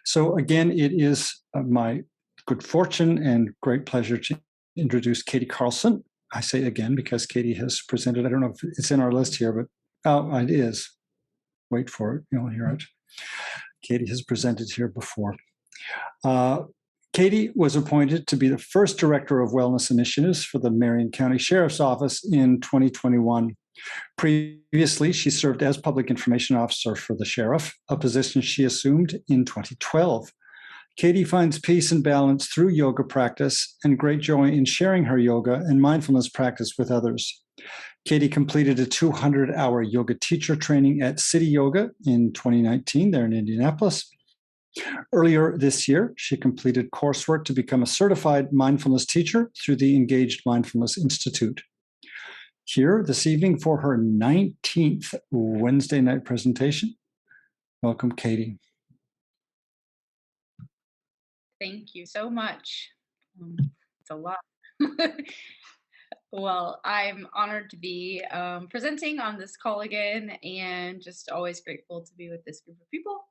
So again, it is my good fortune and great pleasure to introduce Katie Carlson. I say again because Katie has presented. I don't know if it's in our list here, but it is. Wait for it. You'll hear it. Katie has presented here before. Katie was appointed to be the first Director of Wellness Initiatives for the Marion County Sheriff's Office in 2021. Previously, she served as Public Information Officer for the Sheriff, a position she assumed in 2012. Katie finds peace and balance through yoga practice and great joy in sharing her yoga and mindfulness practice with others. Katie completed a 200-hour yoga teacher training at City Yoga in 2019 there in Indianapolis. Earlier this year, she completed coursework to become a certified mindfulness teacher through the Engaged Mindfulness Institute. Here this evening for her 19th Wednesday night presentation. Welcome, Katie. Thank you so much. It's a lot. Well, I'm honored to be presenting on this call again, and just always grateful to be with this group of people.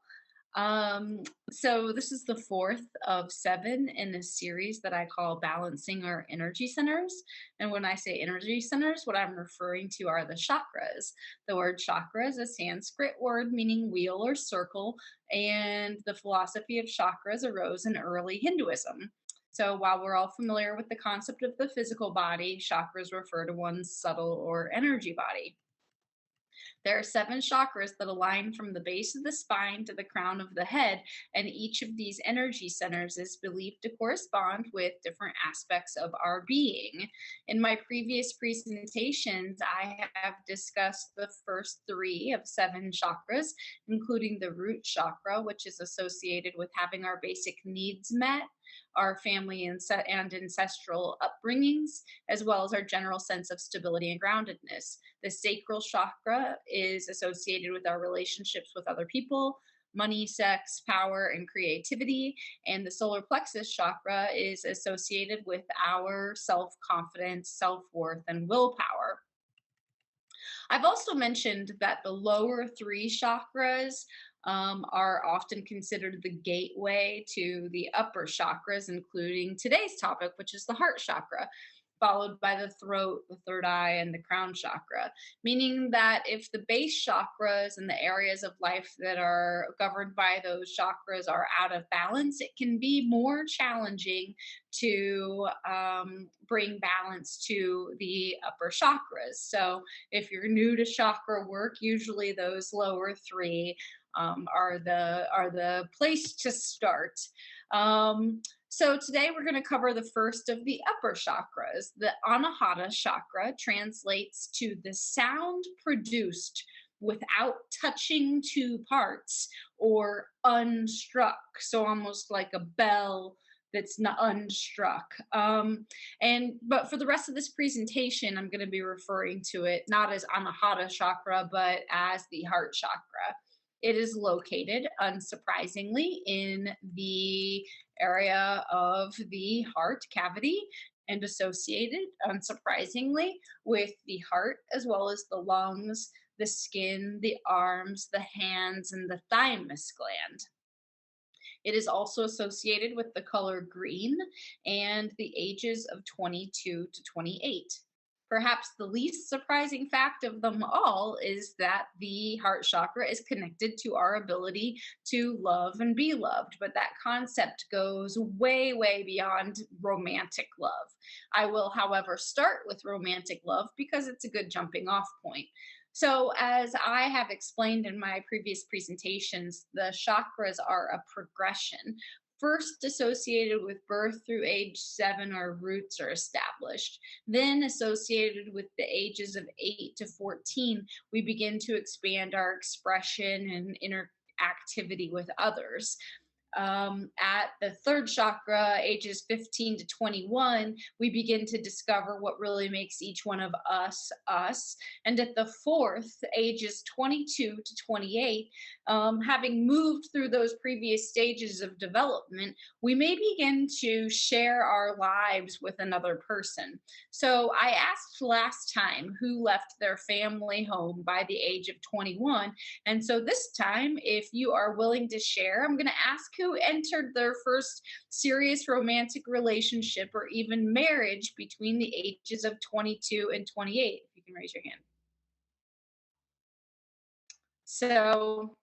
So this is the fourth of 7 in a series that I call Balancing Our Energy Centers. And when I say energy centers, what I'm referring to are the chakras. The word chakra is a Sanskrit word meaning wheel or circle, and the philosophy of chakras arose in early Hinduism. So while we're all familiar with the concept of the physical body, chakras refer to one's subtle or energy body. There are 7 chakras that align from the base of the spine to the crown of the head, and each of these energy centers is believed to correspond with different aspects of our being. In my previous presentations, I have discussed the first 3 of 7 chakras, including the root chakra, which is associated with having our basic needs met, our family and ancestral upbringings, as well as our general sense of stability and groundedness. The sacral chakra is associated with our relationships with other people, money, sex, power, and creativity. And the solar plexus chakra is associated with our self-confidence, self-worth, and willpower. I've also mentioned that the lower 3 chakras are often considered the gateway to the upper chakras, including today's topic, which is the heart chakra, followed by the throat, the third eye, and the crown chakra. Meaning that if the base chakras and the areas of life that are governed by those chakras are out of balance, it can be more challenging to bring balance to the upper chakras. So if you're new to chakra work, usually those lower 3 are the place to start. So today we're going to cover the first of the upper chakras. The Anahata chakra translates to the sound produced without touching 2 parts or unstruck. So almost like a bell that's not unstruck. But for the rest of this presentation, I'm going to be referring to it not as Anahata chakra, but as the heart chakra. It is located, unsurprisingly, in the area of the heart cavity and associated, unsurprisingly, with the heart as well as the lungs, the skin, the arms, the hands, and the thymus gland. It is also associated with the color green and the ages of 22 to 28. Perhaps the least surprising fact of them all is that the heart chakra is connected to our ability to love and be loved. But that concept goes way, way beyond romantic love. I will, however, start with romantic love because it's a good jumping off point. So, as I have explained in my previous presentations, the chakras are a progression. First associated with birth through age 7, our roots are established. Then associated with the ages of 8 to 14, we begin to expand our expression and interactivity with others. At the third chakra, ages 15 to 21, we begin to discover what really makes each one of us, us. And at the fourth, ages 22 to 28, having moved through those previous stages of development, we may begin to share our lives with another person. So I asked last time who left their family home by the age of 21. And so this time, if you are willing to share, I'm going to ask who entered their first serious romantic relationship or even marriage between the ages of 22 and 28? If you can raise your hand. So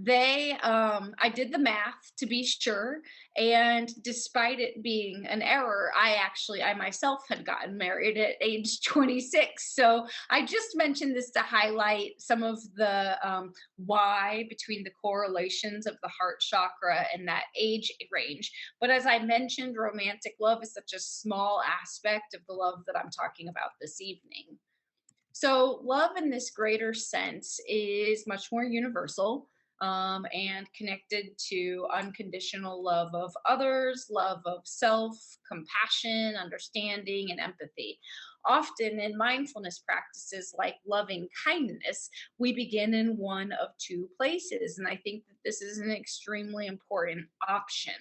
I did the math to be sure, and despite it being an error, I myself had gotten married at age 26. So I just mentioned this to highlight some of the why between the correlations of the heart chakra and that age range. But as I mentioned, romantic love is such a small aspect of the love that I'm talking about this evening. So, love in this greater sense is much more universal, and connected to unconditional love of others, love of self, compassion, understanding, and empathy. Often in mindfulness practices like loving kindness, we begin in one of two places. And I think that this is an extremely important option.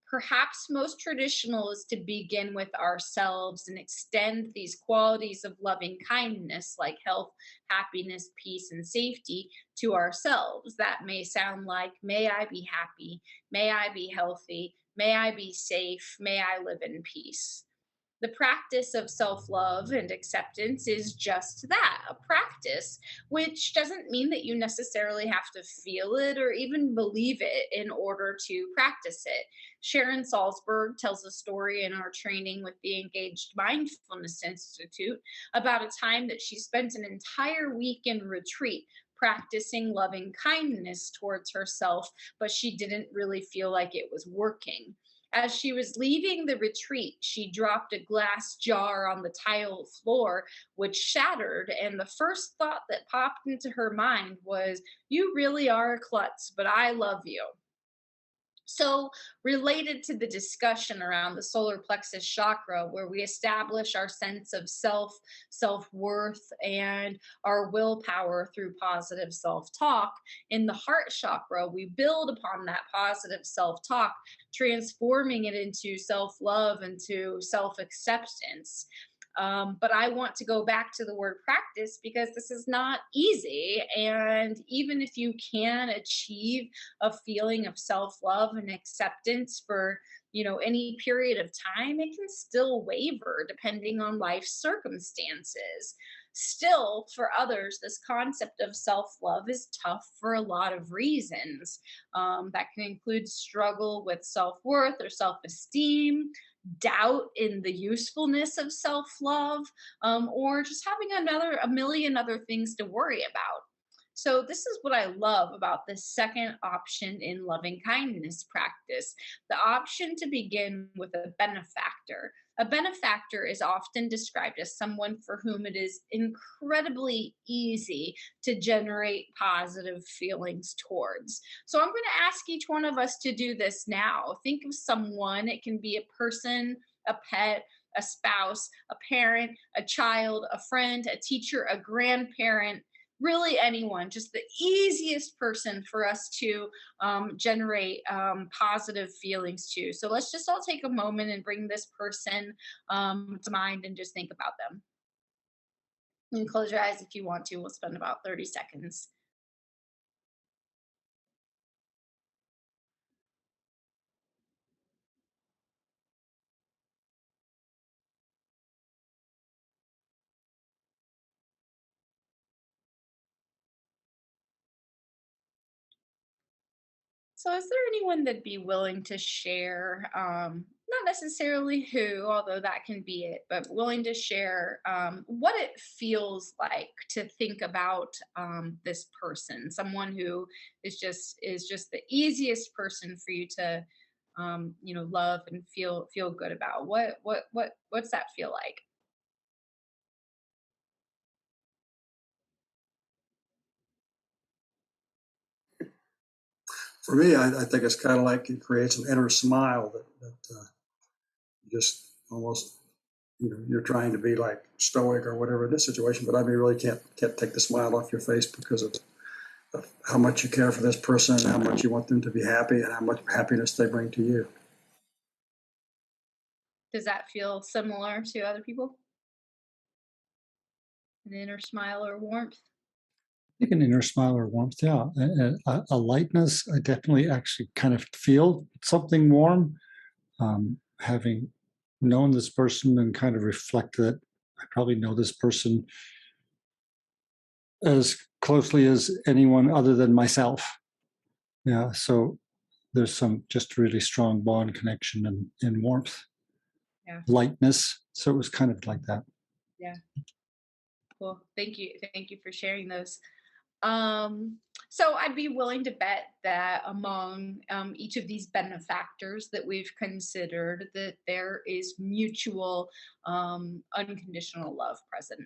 Perhaps most traditional is to begin with ourselves and extend these qualities of loving kindness like health, happiness, peace, and safety to ourselves. That may sound like, may I be happy, may I be healthy, may I be safe, may I live in peace. The practice of self love and acceptance is just that, a practice, which doesn't mean that you necessarily have to feel it or even believe it in order to practice it. Sharon Salzberg tells a story in our training with the Engaged Mindfulness Institute about a time that she spent an entire week in retreat practicing loving kindness towards herself, but she didn't really feel like it was working. As she was leaving the retreat, she dropped a glass jar on the tile floor, which shattered. And the first thought that popped into her mind was, "You really are a klutz, but I love you." So, related to the discussion around the solar plexus chakra, where we establish our sense of self worth, and our willpower through positive self talk, in the heart chakra, we build upon that positive self talk, transforming it into self love, into self acceptance. But I want to go back to the word practice because this is not easy. And even if you can achieve a feeling of self-love and acceptance for any period of time, it can still waver depending on life circumstances. Still, for others, this concept of self-love is tough for a lot of reasons. That can include struggle with self-worth or self-esteem, doubt in the usefulness of self-love, or just having a million other things to worry about. So, this is what I love about the second option in loving kindness practice, the option to begin with a benefactor. A benefactor is often described as someone for whom it is incredibly easy to generate positive feelings towards. So, I'm going to ask each one of us to do this now. Think of someone, it can be a person, a pet, a spouse, a parent, a child, a friend, a teacher, a grandparent, really anyone, just the easiest person for us to generate positive feelings to. So let's just all take a moment and bring this person to mind and just think about them. You can close your eyes if you want to. We'll spend about 30 seconds. So, is there anyone that'd be willing to share, not necessarily who, although that can be it, but willing to share what it feels like to think about this person, someone who is just the easiest person for you to, love and feel good about. What's that feel like? For me, I think it's kind of like it creates an inner smile that you just almost, you're trying to be like stoic or whatever in this situation, but I mean, you really can't take the smile off your face because of how much you care for this person, and how much you want them to be happy, and how much happiness they bring to you. Does that feel similar to other people? An inner smile or warmth? think an inner smile or warmth, yeah. A lightness, I definitely actually kind of feel something warm. Having known this person and kind of reflect that I probably know this person as closely as anyone other than myself. Yeah, so there's some just really strong bond connection and warmth, Yeah. lightness. So it was kind of like that. Yeah. Cool. Thank you. Thank you for sharing those. Um, so I'd be willing to bet that among each of these benefactors that we've considered, that there is mutual unconditional love present.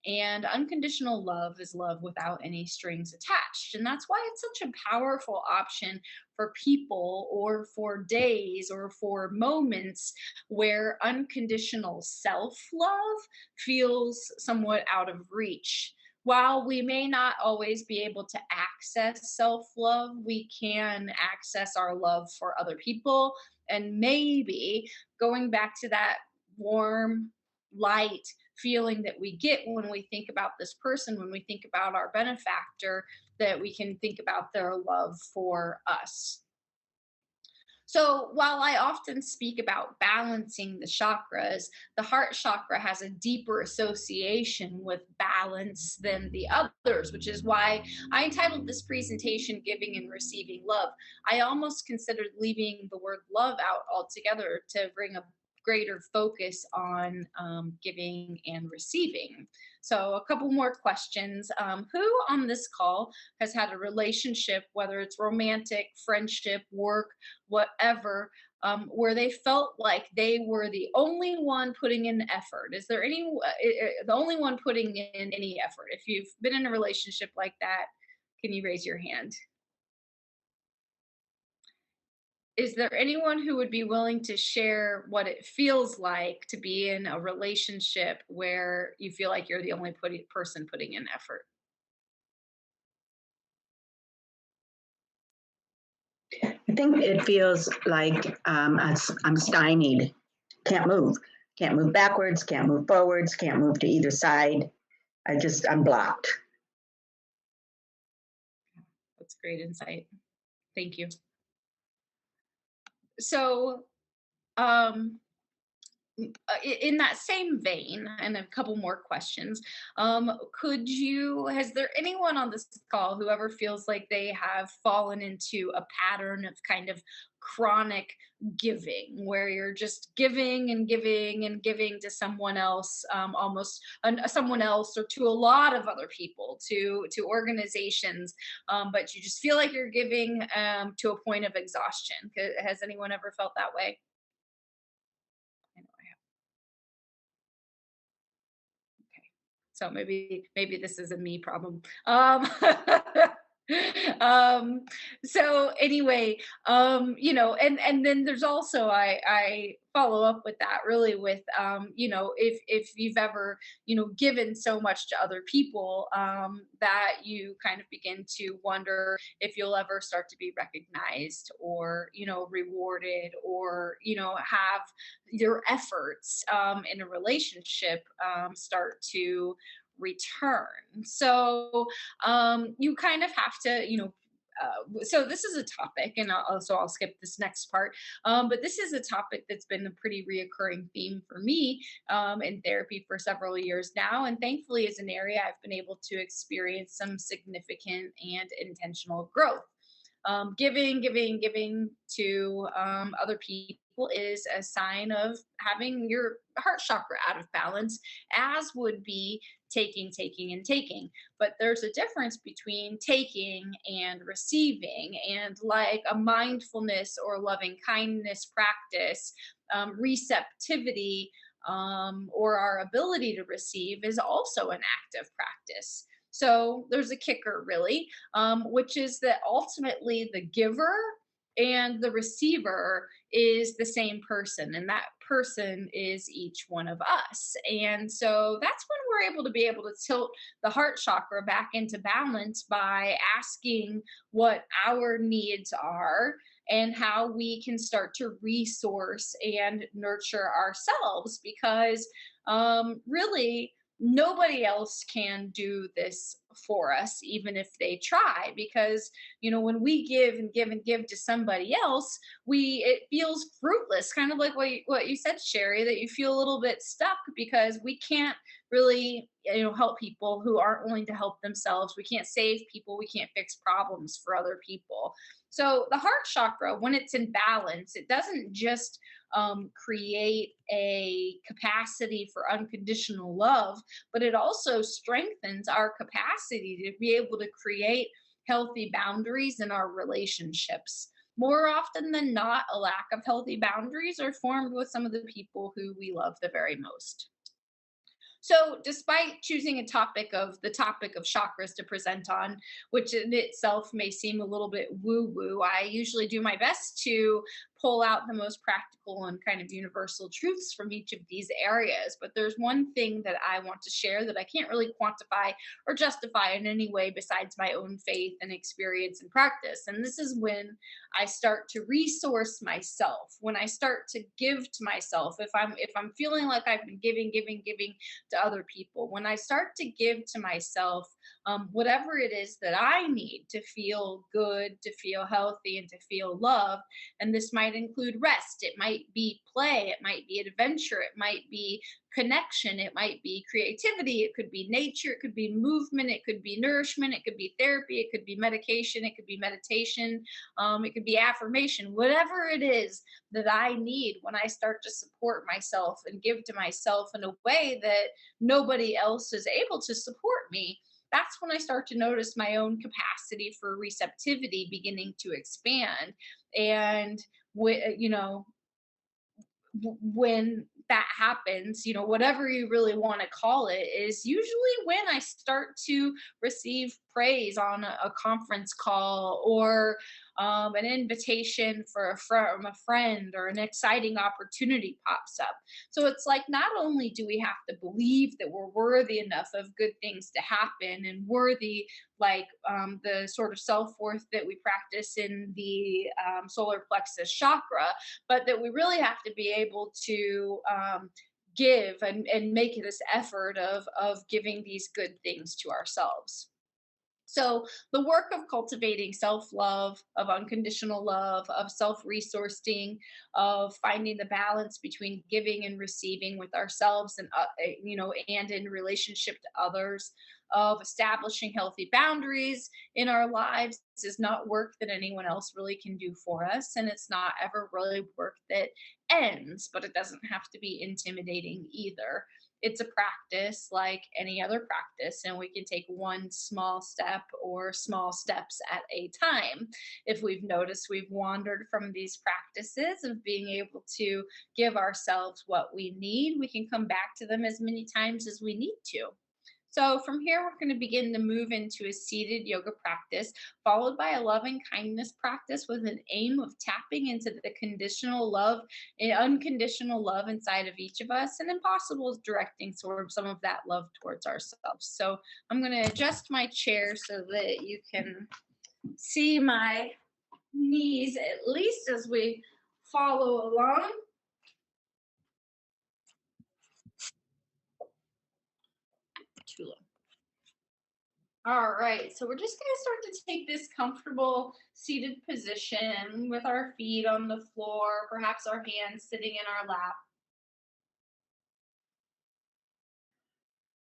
And unconditional love is love without any strings attached. And that's why it's such a powerful option for people or for days or for moments where unconditional self love feels somewhat out of reach. While we may not always be able to access self love, we can access our love for other people. And maybe going back to that warm, light feeling that we get when we think about this person, when we think about our benefactor, that we can think about their love for us. So, while I often speak about balancing the chakras, the heart chakra has a deeper association with balance than the others, which is why I entitled this presentation Giving and Receiving Love. I almost considered leaving the word love out altogether to bring a greater focus on giving and receiving. So, a couple more questions. Who on this call has had a relationship, whether it's romantic, friendship, work, whatever, where they felt like they were the only one putting in effort? Is there any the only one putting in any effort? If you've been in a relationship like that, can you raise your hand? Is there anyone who would be willing to share what it feels like to be in a relationship where you feel like you're the only person putting in effort? I think it feels like I'm stymied. Can't move. Can't move backwards. Can't move forwards. Can't move to either side. I'm blocked. That's great insight. Thank you. So, um, in that same vein, and a couple more questions, has there anyone on this call who ever feels like they have fallen into a pattern of kind of chronic giving, where you're just giving and giving and giving to someone else, someone else, or to a lot of other people, to organizations, but you just feel like you're giving to a point of exhaustion? Has anyone ever felt that way? I know I have. So maybe this is a me problem. um so anyway, and then there's also, I follow up with that really with, if you've ever, given so much to other people, that you kind of begin to wonder if you'll ever start to be recognized or, rewarded, or, have your efforts in a relationship start to return. So you kind of have to, so this is a topic, and I'll skip this next part. But this is a topic that's been a pretty reoccurring theme for me in therapy for several years now, and thankfully, is an area I've been able to experience some significant and intentional growth. Giving to other people is a sign of having your heart chakra out of balance, as would be taking, and taking. But there's a difference between taking and receiving, and like a mindfulness or loving kindness practice, receptivity, or our ability to receive is also an active practice. So there's a kicker, really, which is that ultimately the giver and the receiver is the same person, and that person is each one of us. And so that's when we're able to tilt the heart chakra back into balance by asking what our needs are and how we can start to resource and nurture ourselves. Because really, nobody else can do this for us, even if they try, because when we give and give and give to somebody else, it feels fruitless, kind of like what you said, Sherry, that you feel a little bit stuck because we can't really help people who aren't willing to help themselves. We can't save people, we can't fix problems for other people. So the heart chakra, when it's in balance, it doesn't just create a capacity for unconditional love, but it also strengthens our capacity to be able to create healthy boundaries in our relationships. More often than not, a lack of healthy boundaries are formed with some of the people who we love the very most. So, despite choosing the topic of chakras to present on, which in itself may seem a little bit woo woo, I usually do my best to pull out the most practical and kind of universal truths from each of these areas. But there's one thing that I want to share that I can't really quantify or justify in any way besides my own faith and experience and practice. And this is when I start to resource myself, when I start to give to myself. If I'm feeling like I've been giving to other people, when I start to give to myself, whatever it is that I need to feel good, to feel healthy, and to feel loved. And this might include rest, it might be play, it might be adventure, it might be connection, it might be creativity, it could be nature, it could be movement, it could be nourishment, it could be therapy, it could be medication, it could be meditation, it could be affirmation, whatever it is that I need. When I start to support myself and give to myself in a way that nobody else is able to support me, that's when I start to notice my own capacity for receptivity beginning to expand. And, when that happens, whatever you really want to call it, is usually when I start to receive praise on a conference call, or an invitation from a friend, or an exciting opportunity pops up. So it's like, not only do we have to believe that we're worthy enough of good things to happen, and worthy, like the sort of self worth that we practice in the solar plexus chakra, but that we really have to be able to give and make this effort of giving these good things to ourselves. So, the work of cultivating self love, of unconditional love, of self resourcing, of finding the balance between giving and receiving with ourselves, and and in relationship to others, of establishing healthy boundaries in our lives, is not work that anyone else really can do for us. And it's not ever really work that ends, but it doesn't have to be intimidating either. It's a practice like any other practice, and we can take one small step or small steps at a time. If we've noticed we've wandered from these practices of being able to give ourselves what we need, we can come back to them as many times as we need to. So, from here, we're going to begin to move into a seated yoga practice, followed by a loving kindness practice with an aim of tapping into the conditional love and unconditional love inside of each of us, and impossible is directing sort of some of that love towards ourselves. So, I'm going to adjust my chair so that you can see my knees, at least as we follow along. Too low. All right, so we're just going to start to take this comfortable seated position with our feet on the floor, perhaps our hands sitting in our lap.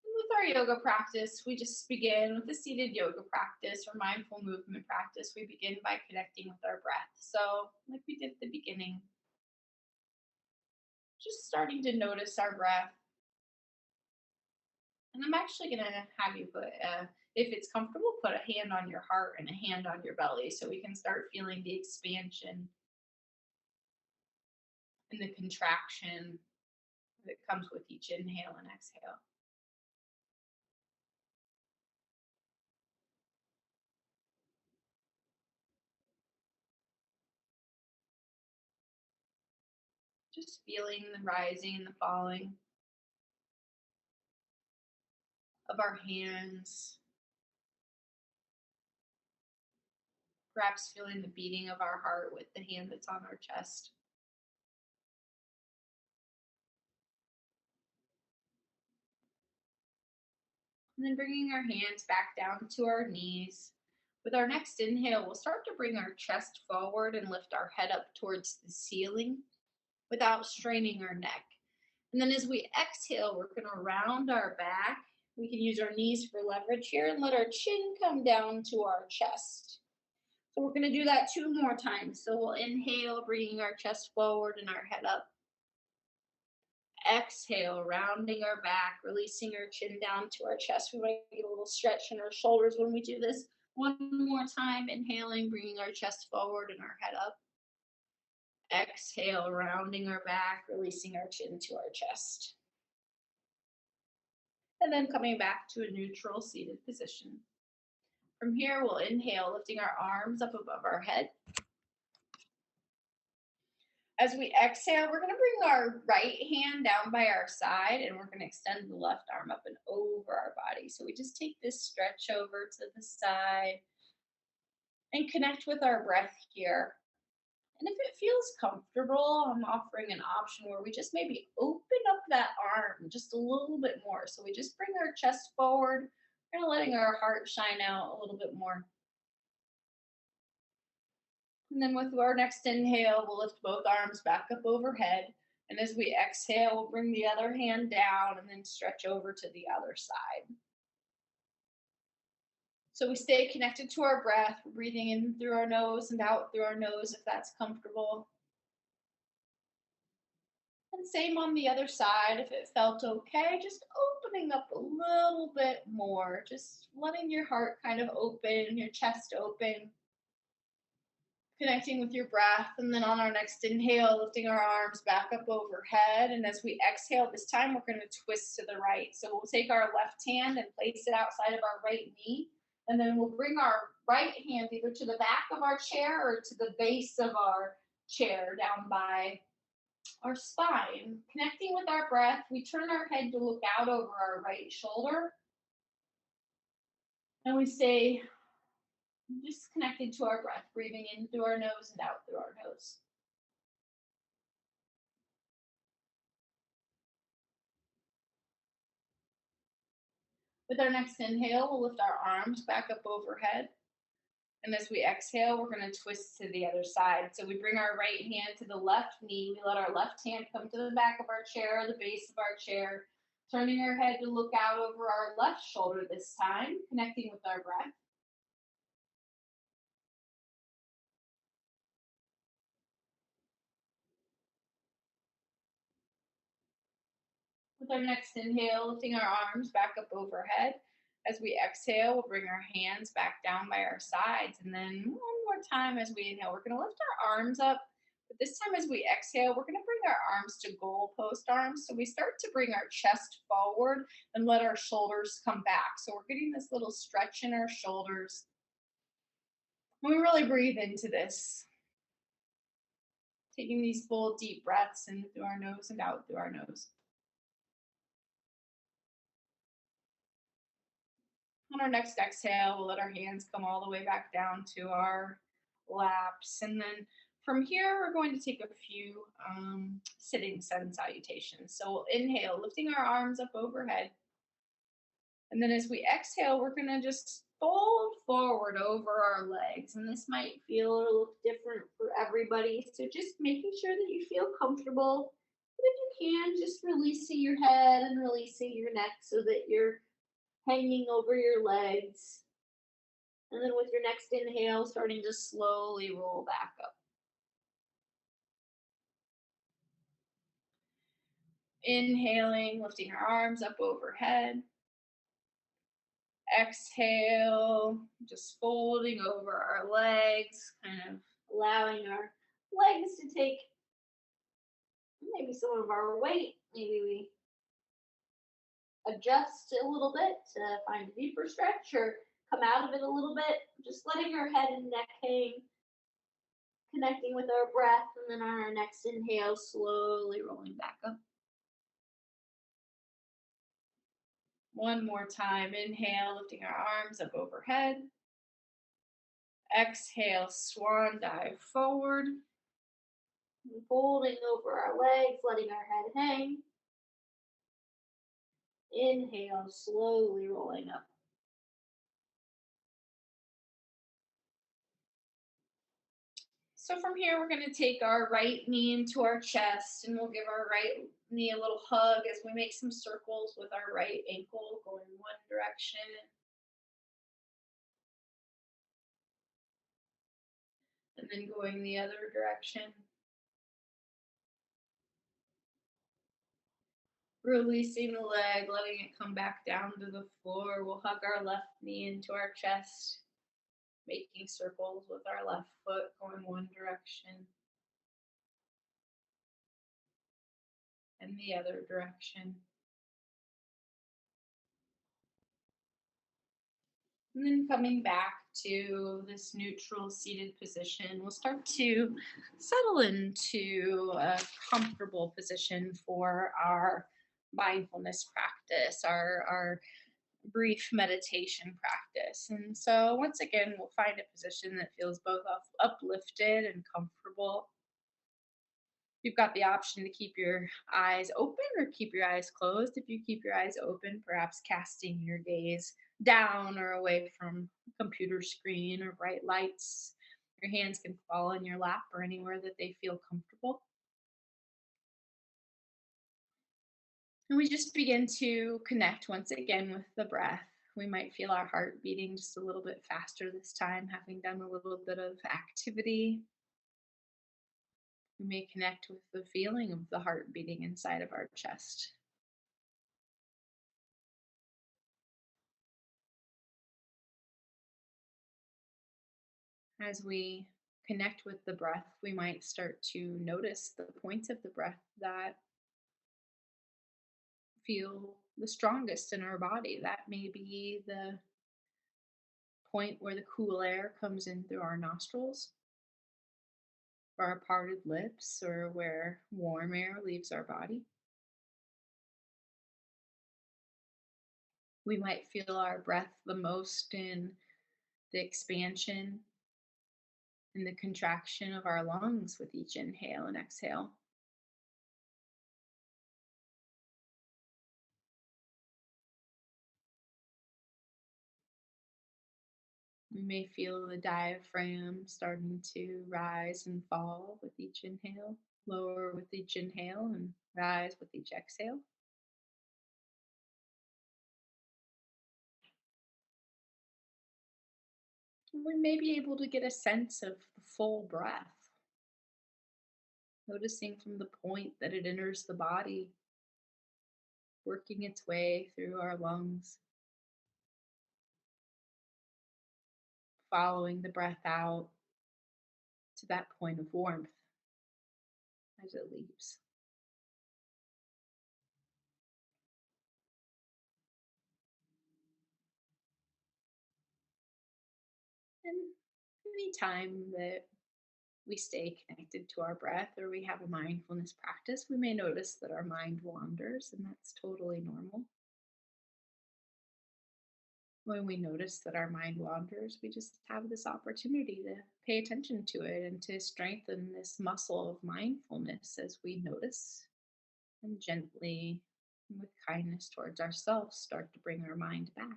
With our yoga practice, we just begin with a seated yoga practice or mindful movement practice. We begin by connecting with our breath. So, like we did at the beginning, just starting to notice our breath. And I'm actually going to have you put, if it's comfortable, put a hand on your heart and a hand on your belly so we can start feeling the expansion and the contraction that comes with each inhale and exhale. Just feeling the rising and the falling of our hands, perhaps feeling the beating of our heart with the hand that's on our chest. And then bringing our hands back down to our knees. With our next inhale, we'll start to bring our chest forward and lift our head up towards the ceiling without straining our neck. And then as we exhale, we're going to round our back. We can use our knees for leverage here and let our chin come down to our chest. So we're going to do that 2 more times. So we'll inhale, bringing our chest forward and our head up. Exhale, rounding our back, releasing our chin down to our chest. We might get a little stretch in our shoulders when we do this. 1 more time, inhaling, bringing our chest forward and our head up. Exhale, rounding our back, releasing our chin to our chest. And then coming back to a neutral seated position. From here, we'll inhale, lifting our arms up above our head. As we exhale, we're going to bring our right hand down by our side and we're going to extend the left arm up and over our body. So we just take this stretch over to the side and connect with our breath here. And if it feels comfortable, I'm offering an option where we just maybe open up that arm just a little bit more. So we just bring our chest forward, kind of letting our heart shine out a little bit more. And then with our next inhale, we'll lift both arms back up overhead. And as we exhale, we'll bring the other hand down and then stretch over to the other side. So we stay connected to our breath, breathing in through our nose and out through our nose if that's comfortable. And same on the other side, if it felt okay, just opening up a little bit more, just letting your heart kind of open, your chest open, connecting with your breath. And then on our next inhale, lifting our arms back up overhead. And as we exhale, this time we're going to twist to the right. So we'll take our left hand and place it outside of our right knee. And then we'll bring our right hand either to the back of our chair or to the base of our chair down by our spine. Connecting with our breath, we turn our head to look out over our right shoulder. And we stay just connected to our breath, breathing in through our nose and out through our nose. With our next inhale, we'll lift our arms back up overhead. And as we exhale, we're going to twist to the other side. So we bring our right hand to the left knee. We let our left hand come to the back of our chair or the base of our chair, turning our head to look out over our left shoulder this time, connecting with our breath. With our next inhale, lifting our arms back up overhead. As we exhale, we'll bring our hands back down by our sides. And then 1 more time as we inhale, we're going to lift our arms up. But this time as we exhale, we're going to bring our arms to goalpost arms. So we start to bring our chest forward and let our shoulders come back. So we're getting this little stretch in our shoulders. And we really breathe into this. Taking these full deep breaths in through our nose and out through our nose. On our next exhale, we'll let our hands come all the way back down to our laps. And then from here, we're going to take a few sitting sun salutations. So we'll inhale, lifting our arms up overhead. And then as we exhale, we're going to just fold forward over our legs. And this might feel a little different for everybody. So just making sure that you feel comfortable. But if you can, just releasing your head and releasing your neck so that you're hanging over your legs. And then with your next inhale, starting to slowly roll back up. Inhaling, lifting our arms up overhead. Exhale, just folding over our legs, kind of allowing our legs to take maybe some of our weight. Maybe we adjust a little bit to find a deeper stretch or come out of it a little bit. Just letting our head and neck hang, connecting with our breath, and then on our next inhale, slowly rolling back up. 1 more time, inhale, lifting our arms up overhead. Exhale, swan dive forward. Folding over our legs, letting our head hang. Inhale, slowly rolling up. So from here, we're going to take our right knee into our chest, and we'll give our right knee a little hug as we make some circles with our right ankle going one direction, and then going the other direction. Releasing the leg, letting it come back down to the floor. We'll hug our left knee into our chest, making circles with our left foot going one direction and the other direction. And then coming back to this neutral seated position, we'll start to settle into a comfortable position for our mindfulness practice, our brief meditation practice. And so, once again, we'll find a position that feels both uplifted and comfortable. You've got the option to keep your eyes open or keep your eyes closed. If you keep your eyes open, perhaps casting your gaze down or away from a computer screen or bright lights. Your hands can fall in your lap or anywhere that they feel comfortable. And we just begin to connect once again with the breath. We might feel our heart beating just a little bit faster this time, having done a little bit of activity. We may connect with the feeling of the heart beating inside of our chest. As we connect with the breath, we might start to notice the points of the breath that feel the strongest in our body. That may be the point where the cool air comes in through our nostrils, or our parted lips, or where warm air leaves our body. We might feel our breath the most in the expansion and the contraction of our lungs with each inhale and exhale. We may feel the diaphragm starting to rise and fall with each inhale, lower with each inhale, and rise with each exhale. And we may be able to get a sense of the full breath, noticing from the point that it enters the body, working its way through our lungs, following the breath out to that point of warmth as it leaves. And anytime that we stay connected to our breath or we have a mindfulness practice, we may notice that our mind wanders, and that's totally normal. When we notice that our mind wanders, we just have this opportunity to pay attention to it and to strengthen this muscle of mindfulness as we notice and gently, with kindness towards ourselves, start to bring our mind back.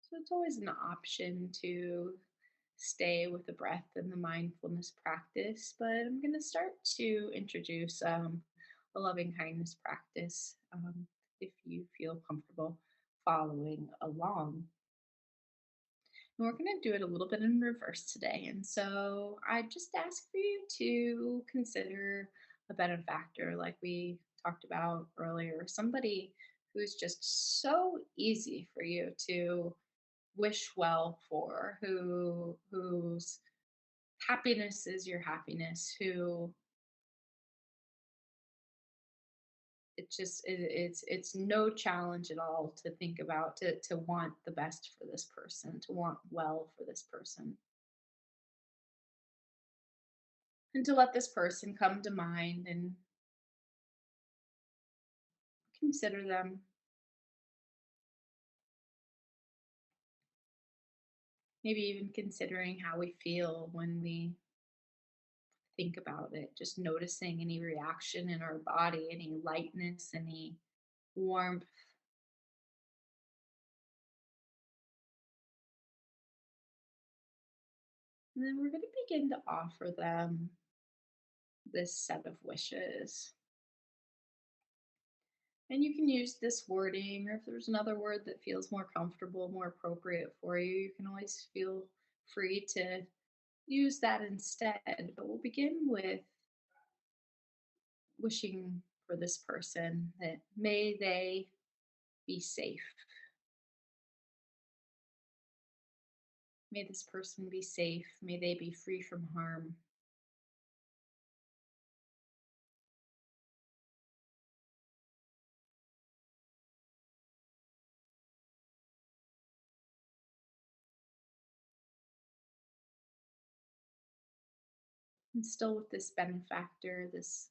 So it's always an option to stay with the breath and the mindfulness practice, but I'm going to start to introduce a loving kindness practice if you feel comfortable following along. And we're going to do it a little bit in reverse today. And so I just ask for you to consider a benefactor, like we talked about earlier, somebody who's just so easy for you to wish well for, whose happiness is your happiness, who it's no challenge at all to think about, to want the best for this person, to want well for this person, and to let this person come to mind and consider them. Maybe even considering how we feel when we think about it, just noticing any reaction in our body, any lightness, any warmth. And then we're going to begin to offer them this set of wishes. And you can use this wording, or if there's another word that feels more comfortable, more appropriate for you, you can always feel free to use that instead. But we'll begin with wishing for this person that may they be safe. May this person be safe. May they be free from harm. And still with this benefactor, this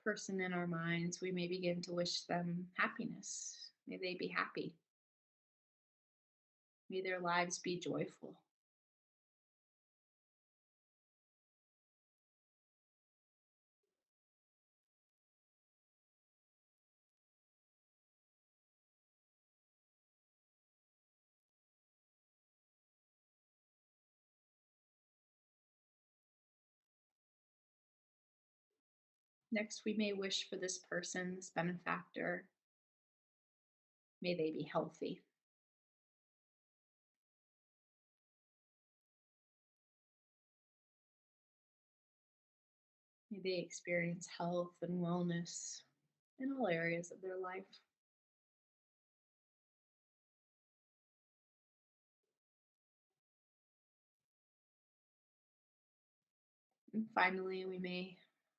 person in our minds, we may begin to wish them happiness. May they be happy. May their lives be joyful. Next, we may wish for this person, this benefactor, may they be healthy. May they experience health and wellness in all areas of their life. And finally, we may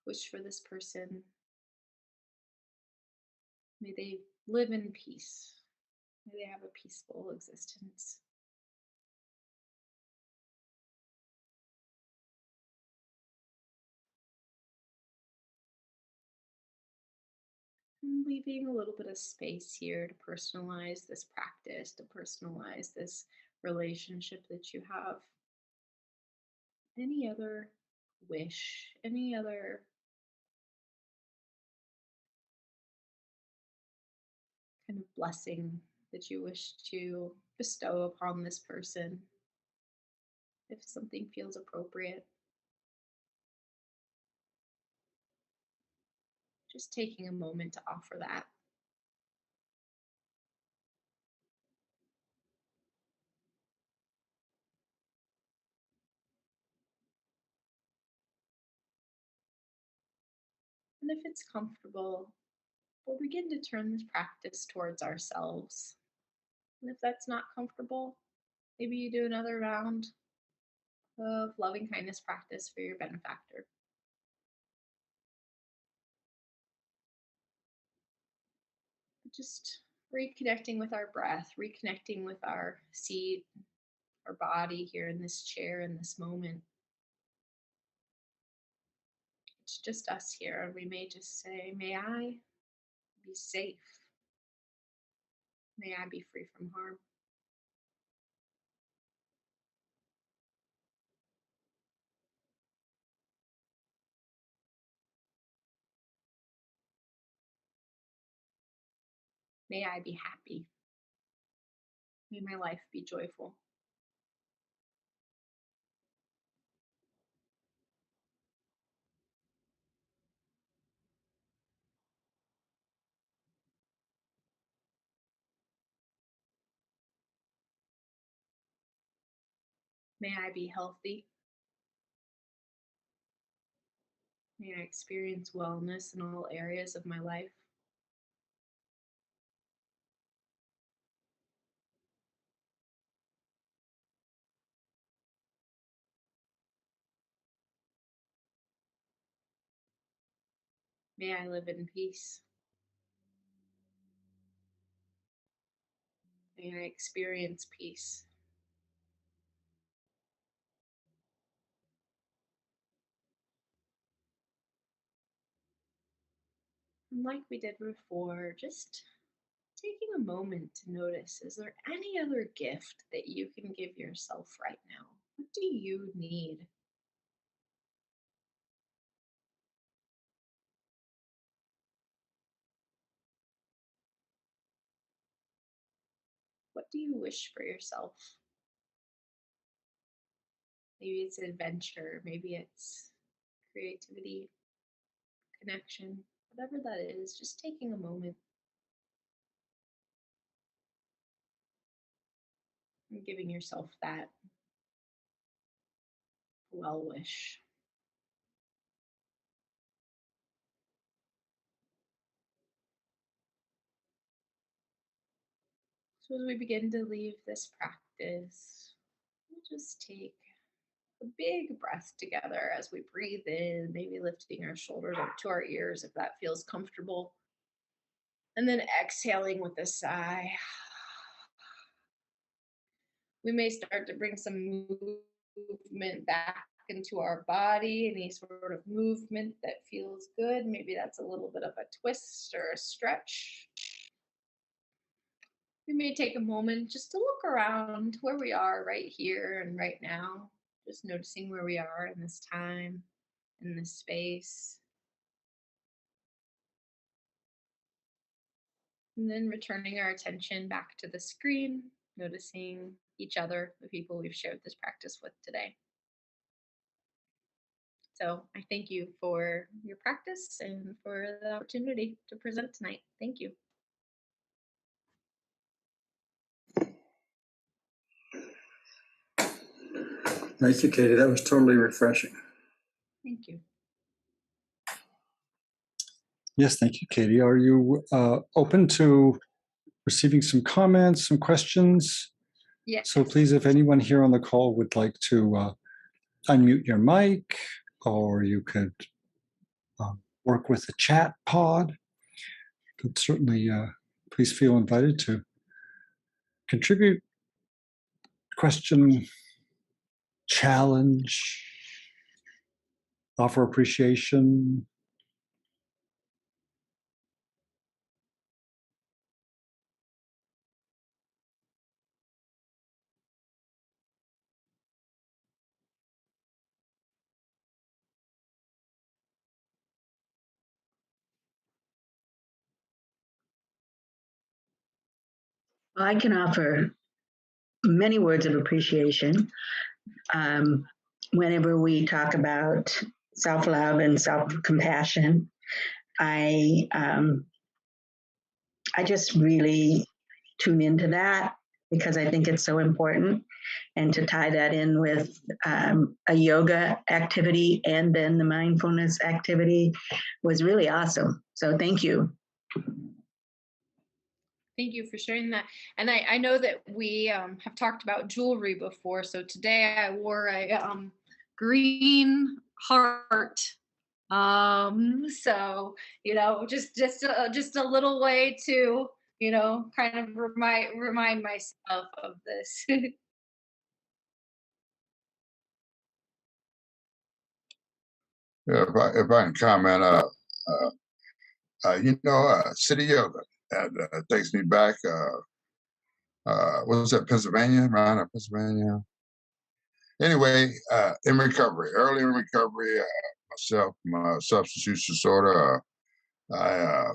wish for this person, may they live in peace. May they have a peaceful existence. And leaving a little bit of space here to personalize this practice, to personalize this relationship that you have. Any other wish, any other kind of blessing that you wish to bestow upon this person, if something feels appropriate. Just taking a moment to offer that. And if it's comfortable, we'll begin to turn this practice towards ourselves. And if that's not comfortable, maybe you do another round of loving kindness practice for your benefactor. Just reconnecting with our breath, reconnecting with our seat, our body here in this chair in this moment. It's just us here, and we may just say, may I be safe. May I be free from harm. May I be happy. May my life be joyful. May I be healthy. May I experience wellness in all areas of my life. May I live in peace. May I experience peace. And like we did before, just taking a moment to notice, is there any other gift that you can give yourself right now? What do you need? What do you wish for yourself? Maybe it's adventure, maybe it's creativity, connection, whatever that is, just taking a moment and giving yourself that well wish. So, as we begin to leave this practice, we'll just take a big breath together as we breathe in, maybe lifting our shoulders up to our ears if that feels comfortable. And then exhaling with a sigh. We may start to bring some movement back into our body, any sort of movement that feels good. Maybe that's a little bit of a twist or a stretch. We may take a moment just to look around where we are right here and right now, just noticing where we are in this time, in this space. And then returning our attention back to the screen, noticing each other, the people we've shared this practice with today. So I thank you for your practice and for the opportunity to present tonight. Thank you. Thank you, Katie. That was totally refreshing. Thank you. Yes, thank you, Katie. Are you open to receiving some comments, some questions? Yes. So please, if anyone here on the call would like to unmute your mic, or you could work with the chat pod, but certainly please feel invited to contribute, question, challenge, offer appreciation. I can offer many words of appreciation. Whenever we talk about self-love and self-compassion, I just really tune into that because I think it's so important. And to tie that in with a yoga activity and then the mindfulness activity was really awesome. So thank you. Thank you for sharing that. And I know that we have talked about jewelry before. So today I wore a green heart. So just a little way to kind of remind myself of this. Yeah, if I can comment, city yoga that takes me back. What was that, Pennsylvania? Around Pennsylvania. Anyway, in recovery, early in recovery, myself, my substance use disorder. I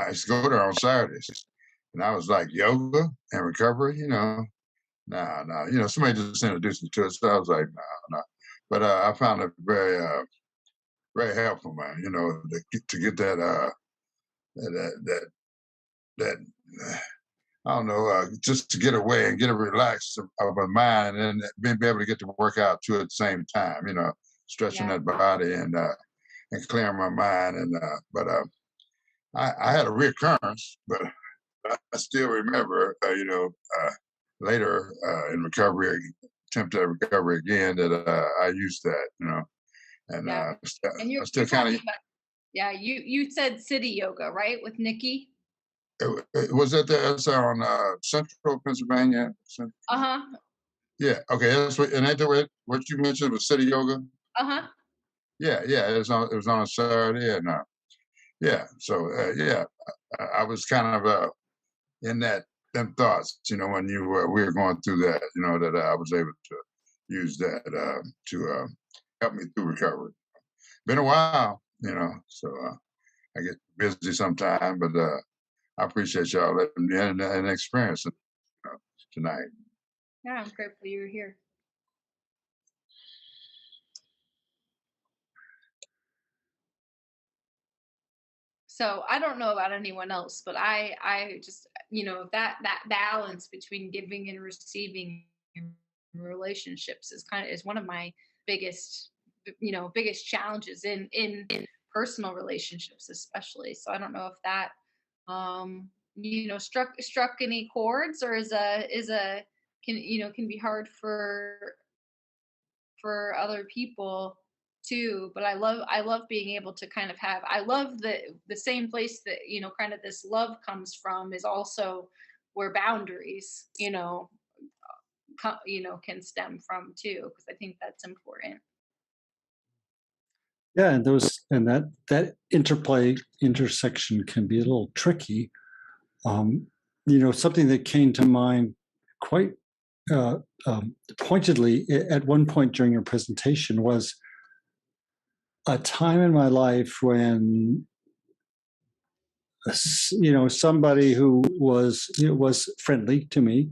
used to go there on Saturdays, and I was like, yoga and recovery, nah, somebody just introduced me to it, so I was like, nah. But I found it very helpful, man. To get that I don't know, just to get away and get a relax of my mind, and then be able to get to work out too at the same time. Stretching Yeah. that body and clearing my mind. But I had a reoccurrence, but I still remember, later in recovery, attempted recovery again, that I used that, and Yeah. And I you're still kind talking of. about, yeah, you said city yoga, right? With Nikki? It was at that's on Central Pennsylvania. Uh-huh. Yeah. Okay. That's and that's what you mentioned was city yoga. Uh-huh. Yeah. Yeah. It was on a Saturday, and yeah. So yeah, I was kind of in them thoughts, when we were going through that, that I was able to use that to help me through recovery. Been a while, so I get busy sometime, but I appreciate y'all letting me in and experience it tonight. Yeah, I'm grateful you were here. So I don't know about anyone else, but I just, that balance between giving and receiving in relationships is one of my biggest, biggest challenges in personal relationships, especially. So I don't know if that, struck any chords, or can be hard for other people too. But I love being able to kind of have, I love the same place that kind of this love comes from is also where boundaries can stem from too, because I think that's important. Yeah, and that intersection can be a little tricky. Something that came to mind quite pointedly at one point during your presentation was a time in my life when somebody who was friendly to me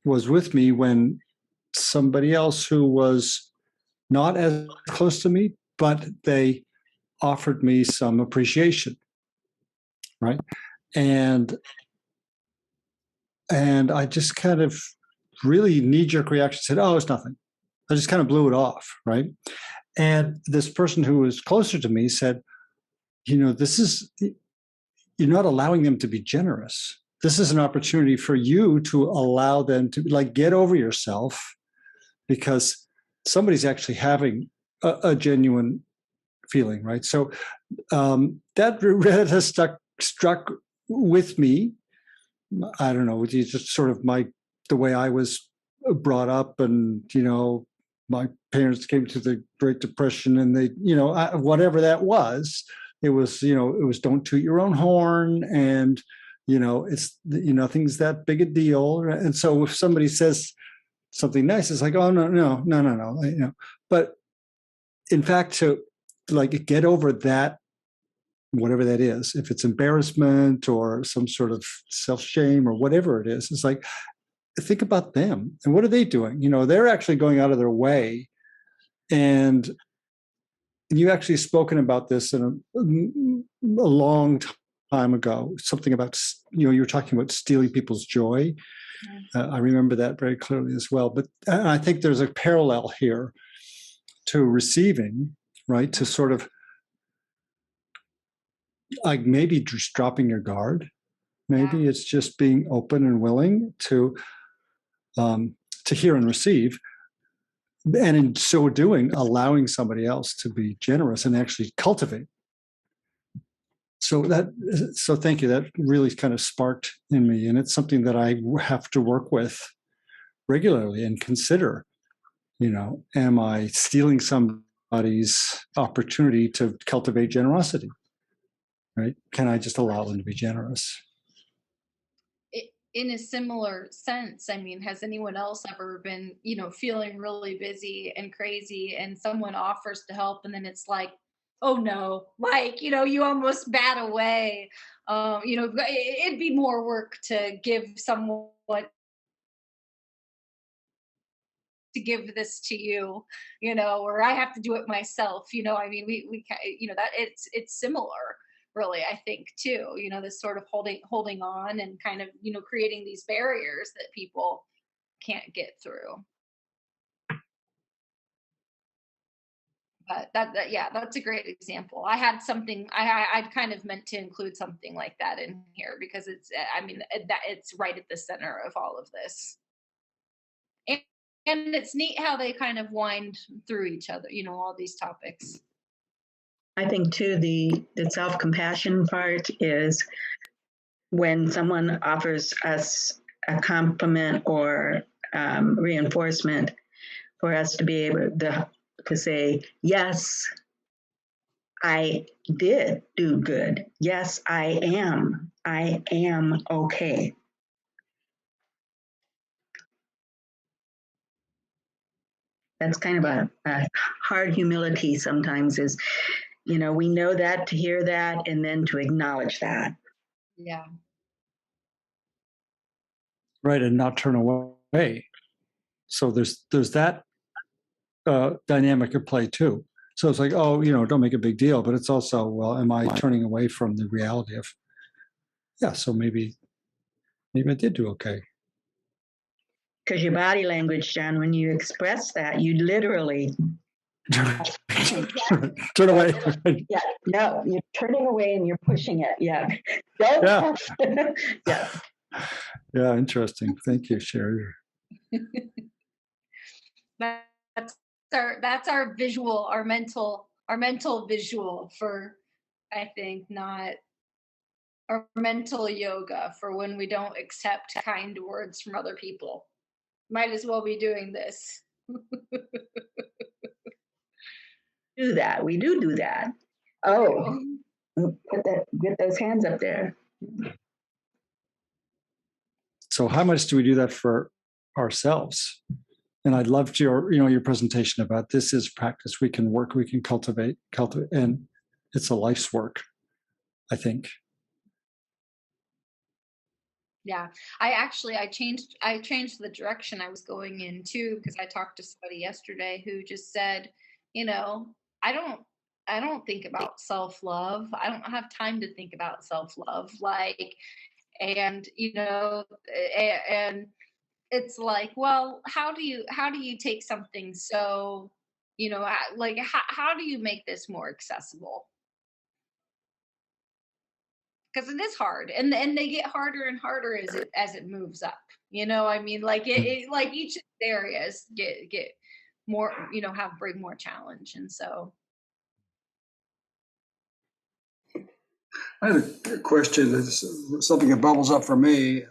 was with me when somebody else who was not as close to me, but they offered me some appreciation, right? And I just kind of really knee-jerk reaction said, "Oh, it's nothing." I just kind of blew it off, right? And this person who was closer to me said, this is, you're not allowing them to be generous. This is an opportunity for you to allow them to get over yourself, because somebody's actually having a genuine feeling, right? So that has struck with me. I don't know, it's just sort of the way I was brought up, and my parents came to the Great Depression, and they, whatever that was, it was don't toot your own horn, and it's nothing's that big a deal. And so if somebody says something nice, it's like, oh no. But in fact, to get over that, whatever that is, if it's embarrassment or some sort of self-shame or whatever it is, it's like, think about them and what are they doing? They're actually going out of their way. And you actually spoken about this in a long time ago, something about, you were talking about stealing people's joy. I remember that very clearly as well. But I think there's a parallel here to receiving, right? To sort of maybe just dropping your guard. Maybe it's just being open and willing to hear and receive, and in so doing, allowing somebody else to be generous and actually cultivate. So thank you. That really kind of sparked in me, and it's something that I have to work with regularly and consider. Am I stealing somebody's opportunity to cultivate generosity? Right? Can I just allow them to be generous? In a similar sense, I mean, has anyone else ever been, feeling really busy and crazy, and someone offers to help, and then it's like, oh no, you almost bat away. It'd be more work to give someone to give this to you, or I have to do it myself. I mean, we that it's similar, really, I think too, this sort of holding on and kind of, creating these barriers that people can't get through. But yeah, that's a great example. I had something, I'd kind of meant to include something like that in here, because I mean, that it's right at the center of all of this. And, and it's neat how they kind of wind through each other, all these topics. I think too, the self-compassion part is when someone offers us a compliment or reinforcement, for us to be able to say, yes, I did do good. Yes, I am. I am okay. That's kind of a hard humility sometimes is, we know that, to hear that, and then to acknowledge that. Yeah. Right, and not turn away. So there's that dynamic at play too. So it's like, oh, don't make a big deal, but it's also, well, am I turning away from the reality of, yeah, so maybe I did do okay. Because your body language, John, when you express that, you literally Turn away. yeah, no, you're turning away and you're pushing it. Yeah. Don't yeah. Yeah, interesting. Thank you, Sherry. That's our visual, our mental visual for, I think, not our mental yoga for when we don't accept kind words from other people. Might as well be doing this. Do that. We do that. Oh, get those hands up there. So how much do we do that for ourselves? And I loved your presentation about this is practice. We can work, we can cultivate, and it's a life's work, I think. Yeah, I changed the direction I was going in too, because I talked to somebody yesterday who just said, I don't think about self-love. I don't have time to think about self-love. Like, and and it's like, well, how do you take something so, like how do you make this more accessible? Because it is hard, and they get harder and harder as it moves up. I mean, like like each areas get more, bring more challenge, and so. I had a question that's something that bubbles up for me,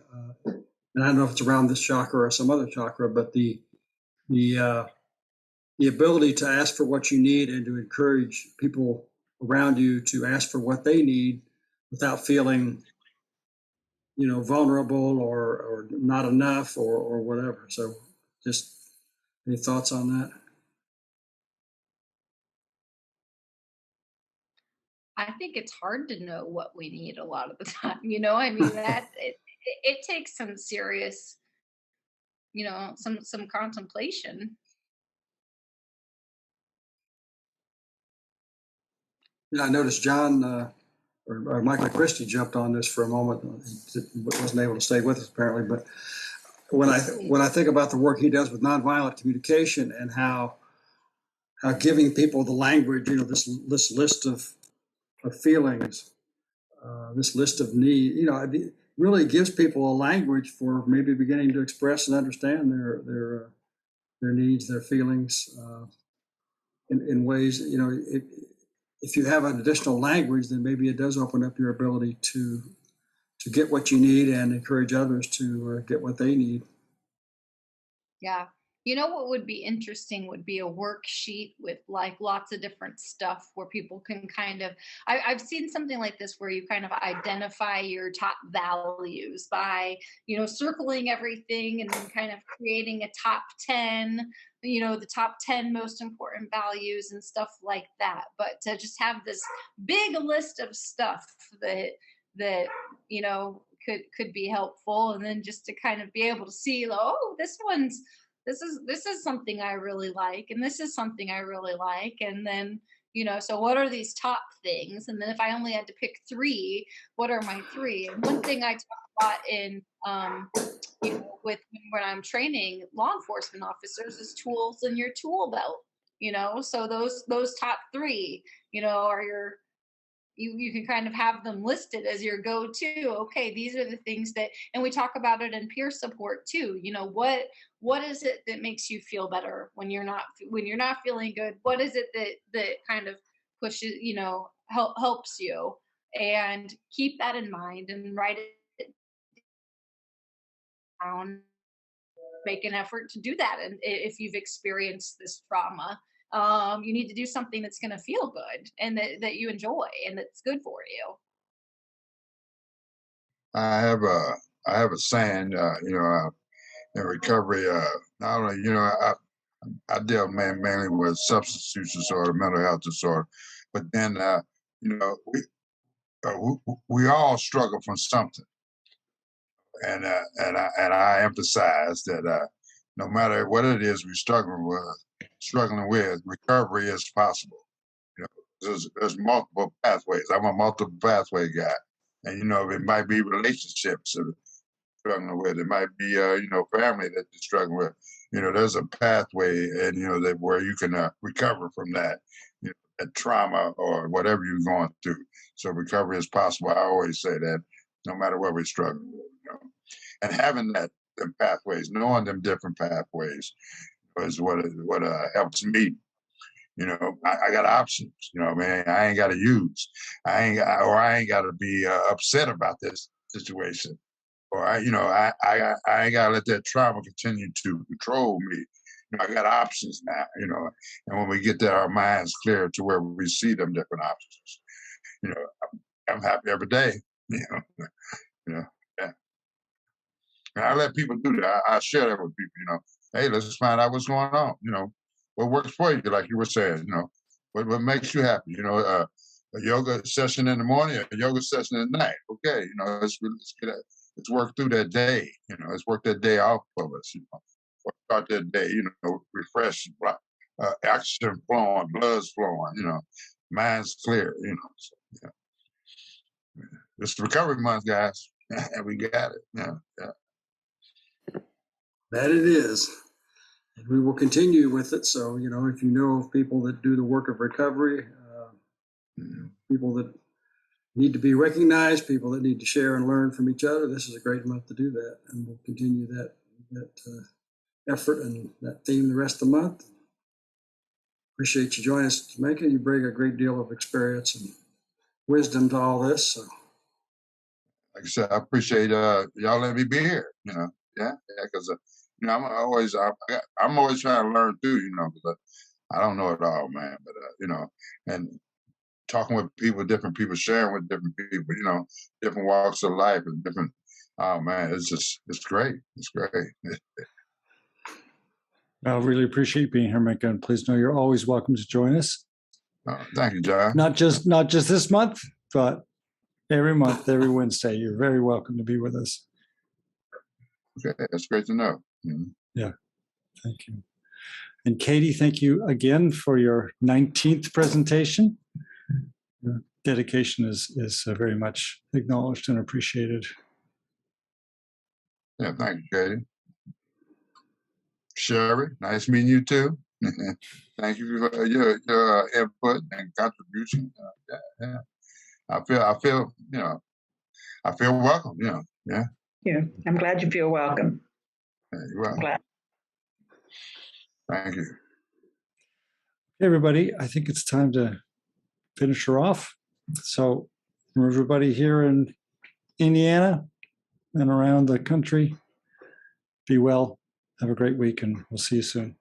and I don't know if it's around this chakra or some other chakra, but the ability to ask for what you need and to encourage people around you to ask for what they need without feeling, vulnerable or not enough or whatever. So, just any thoughts on that? I think it's hard to know what we need a lot of the time. I mean, that it takes some serious, some contemplation. Yeah, I noticed John or Michael Christie jumped on this for a moment. He wasn't able to stay with us apparently, but when I think about the work he does with nonviolent communication and how giving people the language, this list of feelings, this list of need, it really gives people a language for maybe beginning to express and understand their needs, their feelings in ways. If you have an additional language, then maybe it does open up your ability to get what you need and encourage others to get what they need. Yeah. What would be interesting would be a worksheet with like lots of different stuff where people can kind of, I've seen something like this where you kind of identify your top values by, circling everything and then kind of creating a top 10, the top 10 most important values and stuff like that. But to just have this big list of stuff that, could be helpful. And then just to kind of be able to see, oh, this is something I really like, and this is something I really like, and then so what are these top things, and then if I only had to pick three, what are my three? And one thing I talk a lot in with when I'm training law enforcement officers is tools in your tool belt. So those top three, are your you can kind of have them listed as your go-to. Okay, these are the things that, and we talk about it in peer support too. What is it that makes you feel better when you're not feeling good? What is it that kind of pushes, helps you? And keep that in mind and write it down. Make an effort to do that, and if you've experienced this trauma, You need to do something that's going to feel good and that you enjoy and that's good for you. I have a saying, in recovery. Not only, I deal mainly with substance use disorder, mental health disorder, but then, you know, we all struggle from something, and I emphasize that no matter what it is we're struggling with, recovery is possible. You know, there's multiple pathways. I'm a multiple pathway guy, and it might be relationships that you're struggling with. It might be family that you're struggling with. There's a pathway, and that where you can recover from that, that trauma or whatever you're going through. So recovery is possible. I always say that, no matter what we're struggling with, and having them pathways, knowing them different pathways, is what helps me. I got options. Man, I ain't got to use. I ain't got to be upset about this situation, or I ain't got to let that trauma continue to control me. I got options now. And when we get that, our minds clear to where we see them different options. I'm happy every day. Yeah. And I let people do that. I share that with people. Hey, let's find out what's going on. What works for you, like you were saying. What makes you happy. A yoga session in the morning, a yoga session at night. Okay, let's work through that day. Let's work that day off of us. Or start that day. Refresh, oxygen flowing, blood's flowing. Mind's clear. So, yeah. It's recovery month, guys, and we got it. Yeah. That it is. And we will continue with it. So, if you know of people that do the work of recovery, people that need to be recognized, people that need to share and learn from each other, this is a great month to do that. And we'll continue that effort and that theme the rest of the month. Appreciate you joining us, Jamaica. You bring a great deal of experience and wisdom to all this. So. Like I said, I appreciate y'all letting me be here. Because I'm always trying to learn too. Because I don't know it all, man. But and talking with people, different people, sharing with different people, different walks of life and different. Oh man, it's great. It's great. I really appreciate being here, Micah, and please know you're always welcome to join us. Thank you, John. Not just this month, but every month, every Wednesday. You're very welcome to be with us. Okay, that's great to know. Mm-hmm. Yeah, thank you. And Katie, thank you again for your 19th presentation. Your dedication is very much acknowledged and appreciated. Yeah, thank you, Katie. Sherry, nice meeting you too. Thank you for your input and contribution. Yeah. I feel welcome. Yeah. Yeah, I'm glad you feel welcome. Yeah, you're welcome. Glad. Thank you. Hey, everybody, I think it's time to finish her off. So, from everybody here in Indiana and around the country, be well, have a great week, and we'll see you soon.